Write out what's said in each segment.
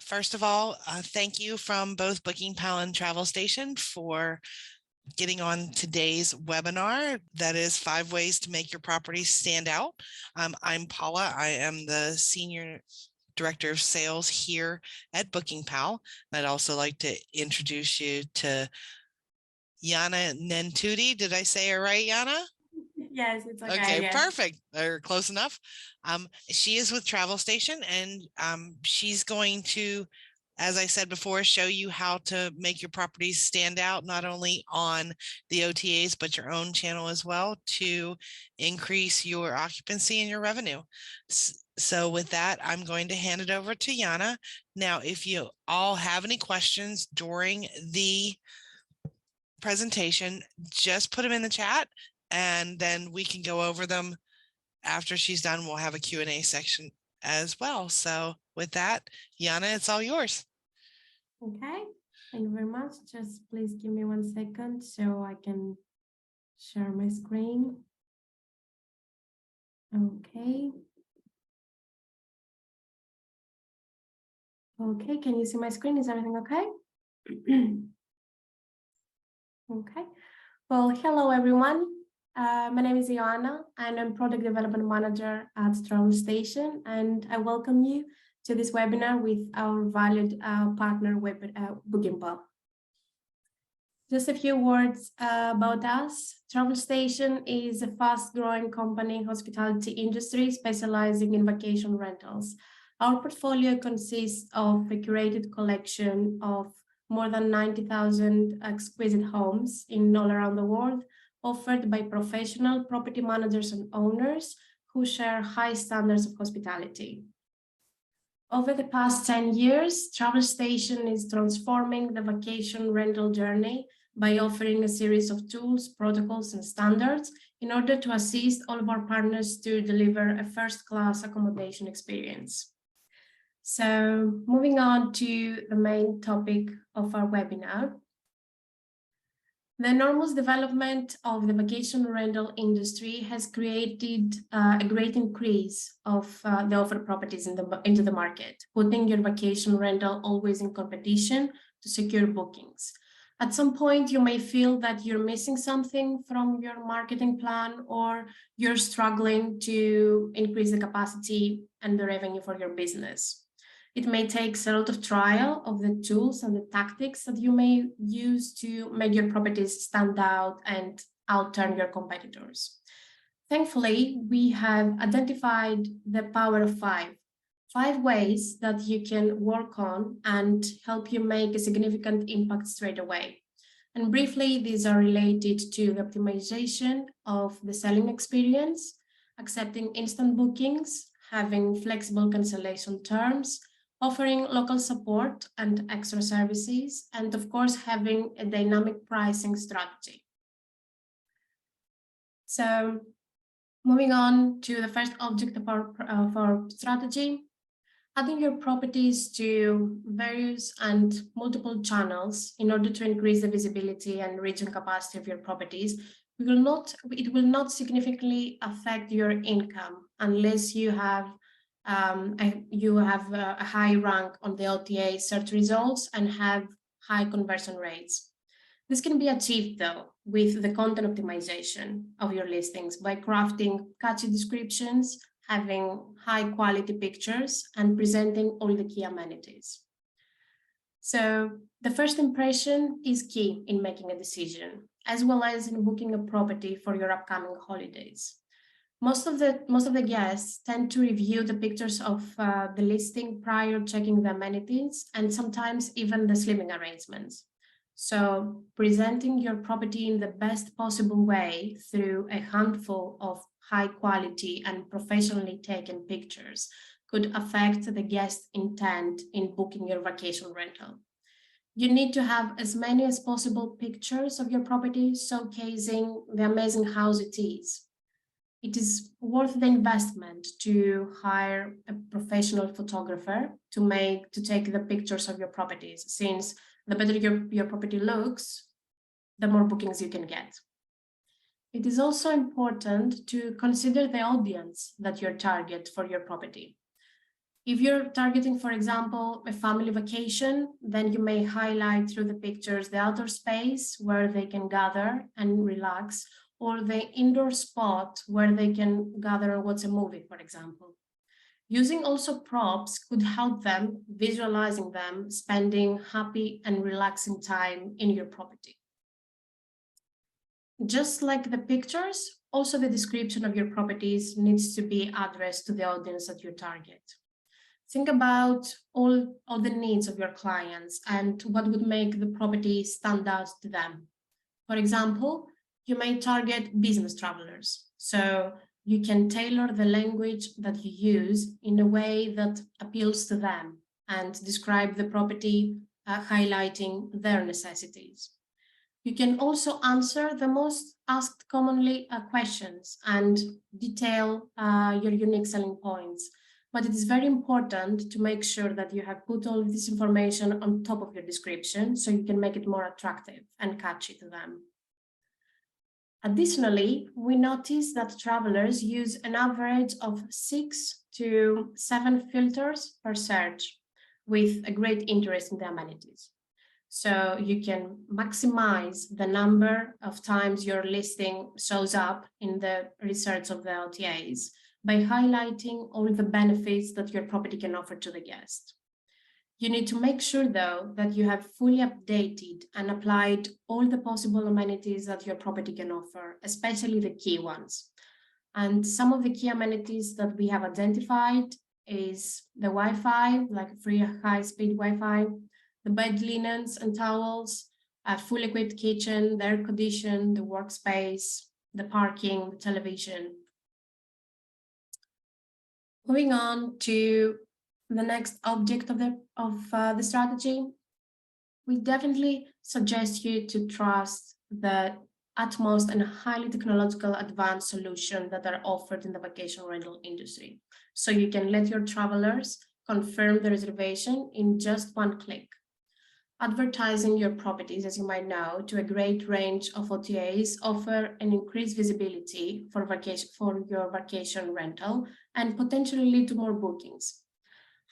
First of all, thank you from both Booking Pal and Travelstation for getting on today's webinar. That is 5 ways to make your property stand out. I'm Paula. I am the Senior Director of Sales here at Booking Pal. I'd also like to introduce you to Yana Nentuti. Did I say it right, Yana? Yes, it's okay. Okay, yes. Perfect. Or close enough. She is with Travelstation, and she's going to, as I said before, show you how to make your properties stand out, not only on the OTAs, but your own channel as well, to increase your occupancy and your revenue. So with that, I'm going to hand it over to Yana. Now, if you all have any questions during the presentation, just put them in the chat, and then we can go over them after she's done. We'll have a Q&A section as well. So with that, Yana, it's all yours. Okay, thank you very much. Just please give me 1 second so I can share my screen. Okay. Okay, can you see my screen? Is everything okay? Okay. Well, hello everyone. My name is Joanna and I'm Product Development Manager at Travelstation, and I welcome you to this webinar with our valued partner, Booking Pal. Just a few words about us. Travelstation is a fast-growing company in hospitality industry specializing in vacation rentals. Our portfolio consists of a curated collection of more than 90,000 exquisite homes in all around the world, offered by professional property managers and owners who share high standards of hospitality. Over the past 10 years, Travelstation is transforming the vacation rental journey by offering a series of tools, protocols, and standards in order to assist all of our partners to deliver a first-class accommodation experience. So moving on to the main topic of our webinar. The enormous development of the vacation rental industry has created a great increase of the offered properties into the market, putting your vacation rental always in competition to secure bookings. At some point, you may feel that you're missing something from your marketing plan, or you're struggling to increase the capacity and the revenue for your business. It may take a lot of trial of the tools and the tactics that you may use to make your properties stand out and outturn your competitors. Thankfully, we have identified the power of 5 ways that you can work on and help you make a significant impact straight away. And briefly, these are related to the optimization of the selling experience, accepting instant bookings, having flexible cancellation terms, offering local support and extra services, and of course, having a dynamic pricing strategy. So moving on to the first object of our strategy, adding your properties to various and multiple channels in order to increase the visibility and reaching capacity of your properties. It will not significantly affect your income unless you have a high rank on the OTA search results and have high conversion rates. This can be achieved, though, with the content optimization of your listings by crafting catchy descriptions, having high-quality pictures, and presenting all the key amenities. So the first impression is key in making a decision, as well as in booking a property for your upcoming holidays. Most of the guests tend to review the pictures of the listing prior checking the amenities and sometimes even the sleeping arrangements. So presenting your property in the best possible way through a handful of high quality and professionally taken pictures could affect the guest intent in booking your vacation rental. You need to have as many as possible pictures of your property showcasing the amazing house it is. It is worth the investment to hire a professional photographer to take the pictures of your properties, since the better your property looks, the more bookings you can get. It is also important to consider the audience that you target for your property. If you're targeting, for example, a family vacation, then you may highlight through the pictures the outdoor space where they can gather and relax, or the indoor spot where they can gather and watch a movie, for example. Using also props could help them, visualizing them, spending happy and relaxing time in your property. Just like the pictures, also the description of your properties needs to be addressed to the audience that you target. Think about all the needs of your clients and what would make the property stand out to them. For example, you may target business travelers. So you can tailor the language that you use in a way that appeals to them and describe the property, highlighting their necessities. You can also answer the most asked commonly questions and detail your unique selling points. But it is very important to make sure that you have put all of this information on top of your description so you can make it more attractive and catchy to them. Additionally, we notice that travelers use an average of 6 to 7 filters per search with a great interest in the amenities. So you can maximize the number of times your listing shows up in the research of the OTAs by highlighting all the benefits that your property can offer to the guest. You need to make sure, though, that you have fully updated and applied all the possible amenities that your property can offer, especially the key ones. And some of the key amenities that we have identified is the Wi-Fi, like free high-speed Wi-Fi, the bed linens and towels, a fully equipped kitchen, the air condition, the workspace, the parking, the television. Moving on to the next object of the strategy, we definitely suggest you to trust the utmost and highly technological advanced solutions that are offered in the vacation rental industry. So you can let your travelers confirm the reservation in just one click. Advertising your properties, as you might know, to a great range of OTAs offer an increased visibility for your vacation rental and potentially lead to more bookings.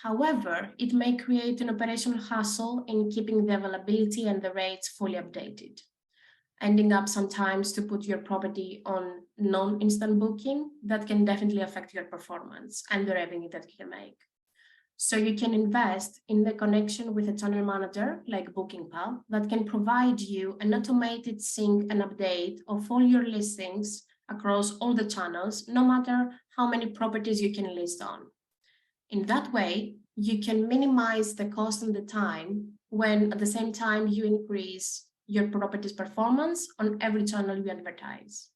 However, it may create an operational hassle in keeping the availability and the rates fully updated, ending up sometimes to put your property on non-instant booking that can definitely affect your performance and the revenue that you can make. So you can invest in the connection with a channel manager like BookingPal that can provide you an automated sync and update of all your listings across all the channels, no matter how many properties you can list on. In that way, you can minimize the cost and the time when at the same time you increase your property's performance on every channel you advertise.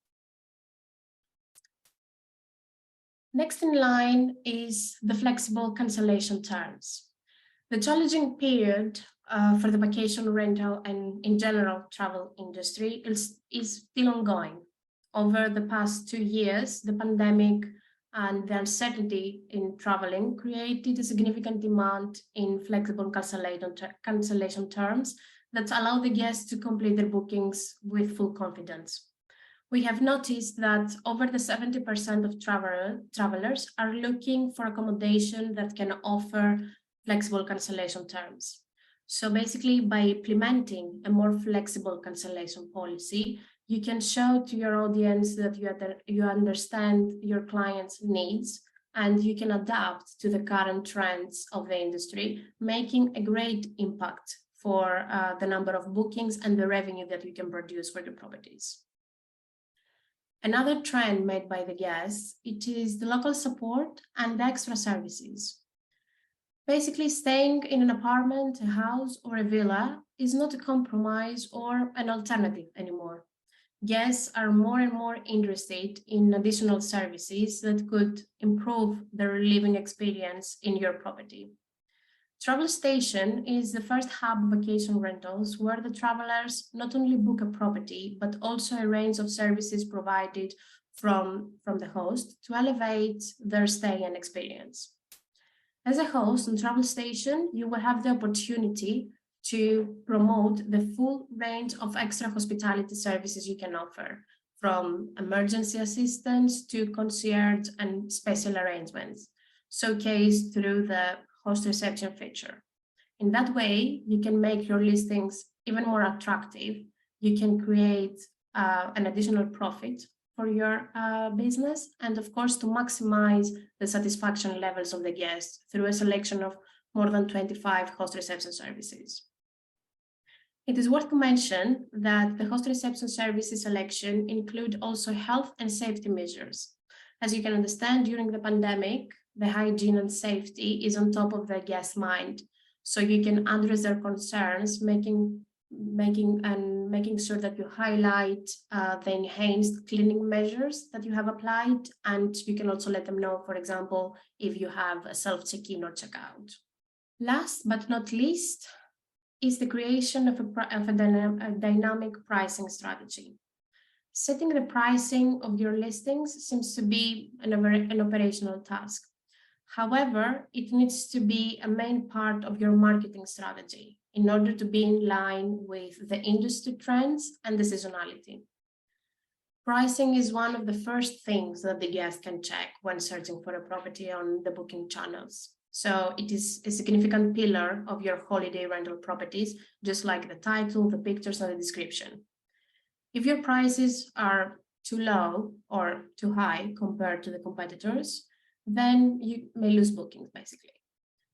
Next in line is the flexible cancellation terms. The challenging period for the vacation rental and in general travel industry is still ongoing. Over the past 2 years, the pandemic and the uncertainty in traveling created a significant demand in flexible cancellation terms that allow the guests to complete their bookings with full confidence. We have noticed that over the 70% of travelers are looking for accommodation that can offer flexible cancellation terms. So basically, by implementing a more flexible cancellation policy, you can show to your audience that you understand your client's needs and you can adapt to the current trends of the industry, making a great impact for the number of bookings and the revenue that you can produce for your properties. Another trend made by the guests, it is the local support and the extra services. Basically, staying in an apartment, a house, or a villa is not a compromise or an alternative anymore. Guests are more and more interested in additional services that could improve their living experience in your property. Travelstation is the first hub of vacation rentals where the travelers not only book a property, but also a range of services provided from the host to elevate their stay and experience. As a host on Travelstation, you will have the opportunity to promote the full range of extra hospitality services you can offer, from emergency assistance to concierge and special arrangements. showcased through the host reception feature. In that way, you can make your listings even more attractive. You can create an additional profit for your business, and of course, to maximize the satisfaction levels of the guests through a selection of more than 25 host reception services. It is worth to mention that the host reception services selection include also health and safety measures. As you can understand, during the pandemic, the hygiene and safety is on top of the guest's mind. So you can address their concerns, making sure that you highlight the enhanced cleaning measures that you have applied, and you can also let them know, for example, if you have a self-check-in or checkout. Last but not least is the creation of a dynamic pricing strategy. Setting the pricing of your listings seems to be an operational task. However, it needs to be a main part of your marketing strategy in order to be in line with the industry trends and the seasonality. Pricing is one of the first things that the guest can check when searching for a property on the booking channels. So it is a significant pillar of your holiday rental properties, just like the title, the pictures, and the description. If your prices are too low or too high compared to the competitors, then you may lose bookings, basically.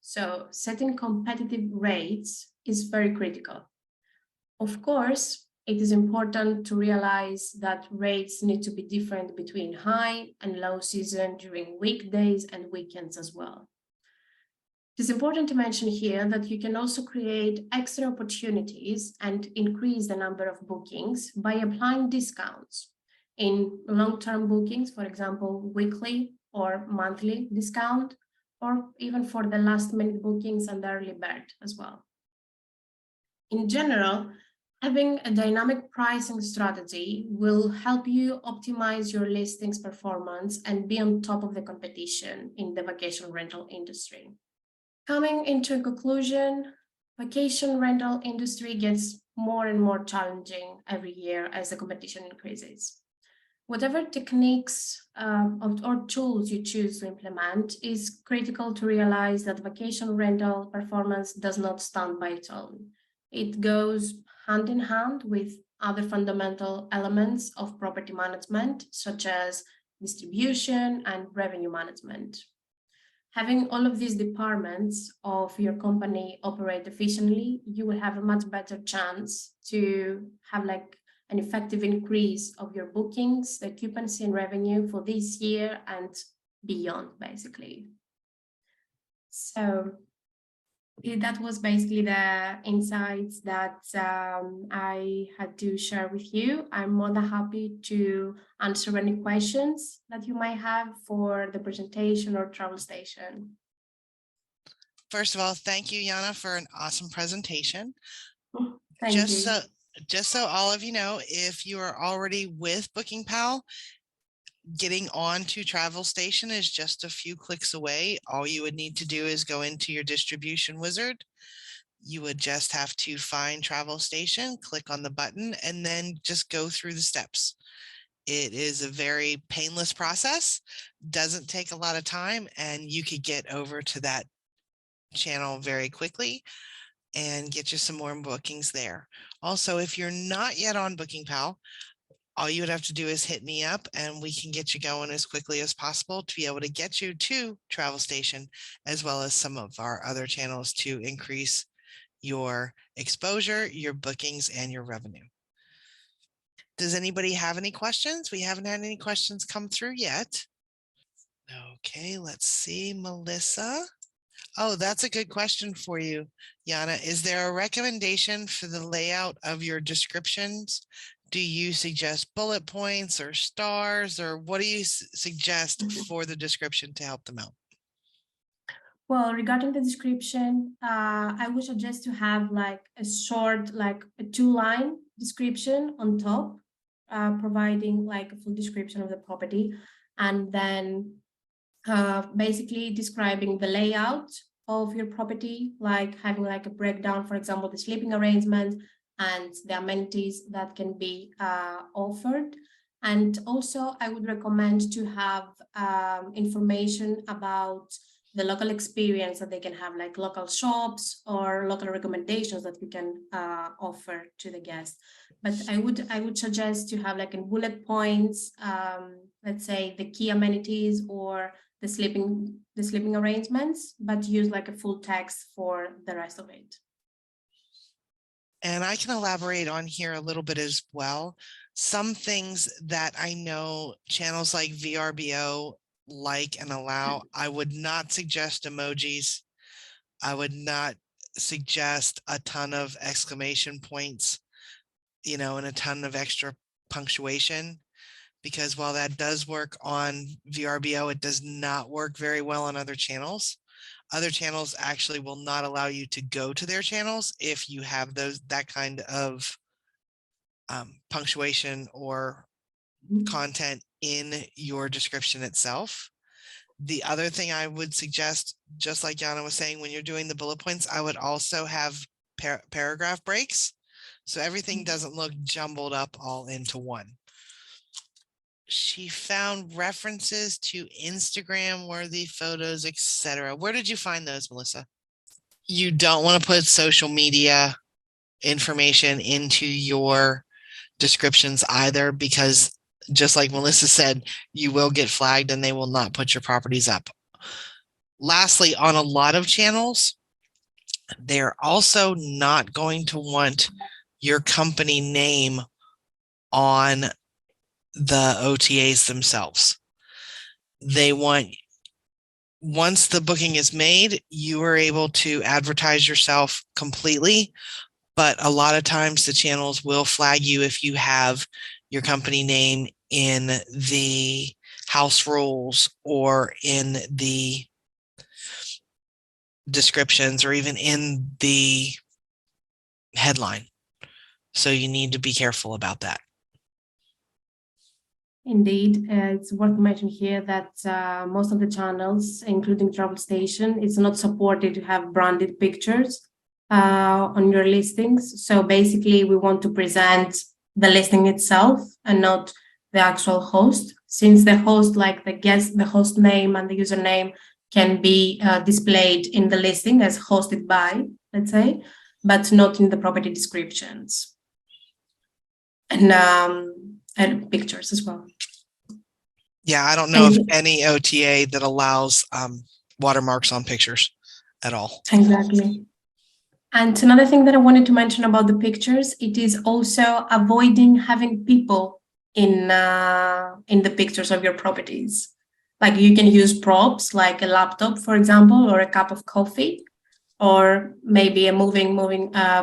So setting competitive rates is very critical. Of course, it is important to realize that rates need to be different between high and low season during weekdays and weekends as well. It is important to mention here that you can also create extra opportunities and increase the number of bookings by applying discounts in long-term bookings, for example, weekly or monthly discount, or even for the last-minute bookings and the early bird as well. In general, having a dynamic pricing strategy will help you optimize your listings performance and be on top of the competition in the vacation rental industry. Coming into a conclusion, vacation rental industry gets more and more challenging every year as the competition increases. Whatever techniques or tools you choose to implement is critical to realize that vacation rental performance does not stand by its own. It goes hand in hand with other fundamental elements of property management, such as distribution and revenue management. Having all of these departments of your company operate efficiently, you will have a much better chance to have like an effective increase of your bookings, the occupancy and revenue for this year and beyond, basically. So that was basically the insights that I had to share with you. I'm more than happy to answer any questions that you might have for the presentation or Travelstation. First of all, thank you, Yana, for an awesome presentation. Thank you. Just so all of you know, if you are already with BookingPal, getting on to Travelstation is just a few clicks away. All you would need to do is go into your distribution wizard. You would just have to find Travelstation, click on the button, and then just go through the steps. It is a very painless process, doesn't take a lot of time, and you could get over to that channel very quickly and get you some more bookings there. Also, if you're not yet on BookingPal, all you would have to do is hit me up and we can get you going as quickly as possible to be able to get you to Travelstation, as well as some of our other channels to increase your exposure, your bookings, and your revenue. Does anybody have any questions? We haven't had any questions come through yet. Okay, let's see, Melissa. Oh, that's a good question for you, Yana. Is there a recommendation for the layout of your descriptions? Do you suggest bullet points or stars, or what do you suggest for the description to help them out? Well, regarding the description, I would suggest to have like a short, like a 2-line description on top, providing like a full description of the property, and then basically describing the layout of your property, like having like a breakdown, for example, the sleeping arrangement and the amenities that can be offered. And also I would recommend to have information about the local experience that they can have, like local shops or local recommendations that we can offer to the guests. But I would suggest to have like in bullet points, let's say the key amenities or the sleeping arrangements, but use like a full text for the rest of it. And I can elaborate on here a little bit as well. Some things that I know channels like VRBO like and allow, I would not suggest emojis. I would not suggest a ton of exclamation points, you know, and a ton of extra punctuation, because while that does work on VRBO, it does not work very well on other channels. Other channels actually will not allow you to go to their channels if you have that kind of punctuation or content in your description itself. The other thing I would suggest, just like Yana was saying, when you're doing the bullet points, I would also have paragraph breaks, so everything doesn't look jumbled up all into one. She found references to Instagram worthy photos, etc. Where did you find those, Melissa? You don't want to put social media information into your descriptions either, because just like Melissa said, you will get flagged and they will not put your properties up. Lastly, on a lot of channels, they're also not going to want your company name on the OTAs themselves. They want, once the booking is made, you are able to advertise yourself completely, but a lot of times the channels will flag you if you have your company name in the house rules or in the descriptions or even in the headline. So you need to be careful about that. Indeed, it's worth mentioning here that most of the channels, including Travelstation, is not supported to have branded pictures on your listings. So basically, we want to present the listing itself and not the actual host, since the host, like the guest, the host name and the username can be displayed in the listing as hosted by, let's say, but not in the property descriptions and pictures as well. Yeah, I don't know of any OTA that allows watermarks on pictures at all. Exactly. And another thing that I wanted to mention about the pictures, it is also avoiding having people in the pictures of your properties. Like you can use props like a laptop, for example, or a cup of coffee, or maybe a moving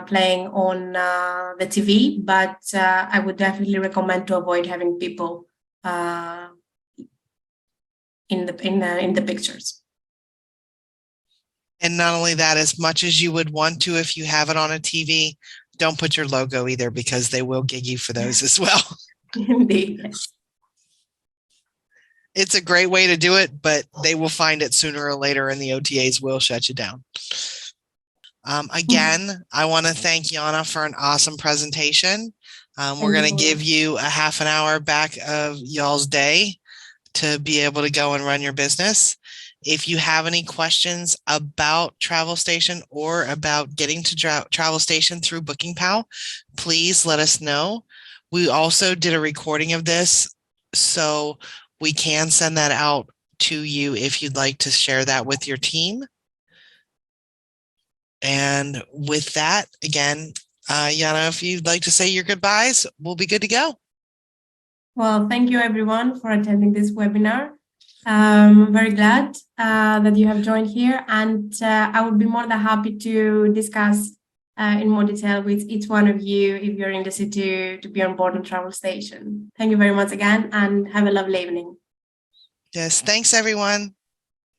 playing on the TV. But I would definitely recommend to avoid having people in the pictures. And not only that, as much as you would want to, if you have it on a TV, don't put your logo either, because they will gig you for those as well. Indeed, yes. It's a great way to do it, but they will find it sooner or later and the OTAs will shut you down. Again, I want to thank Yana for an awesome presentation. We're going to give you a half an hour back of y'all's day to be able to go and run your business. If you have any questions about Travelstation or about getting to Travelstation through BookingPal, please let us know. We also did a recording of this, so we can send that out to you if you'd like to share that with your team. And with that, again, Yana, if you'd like to say your goodbyes, we'll be good to go. Well, thank you everyone for attending this webinar. I'm very glad that you have joined here, and I would be more than happy to discuss in more detail with each one of you if you're interested to be on board on Travelstation. Thank you very much again, and have a lovely evening. Yes, thanks everyone.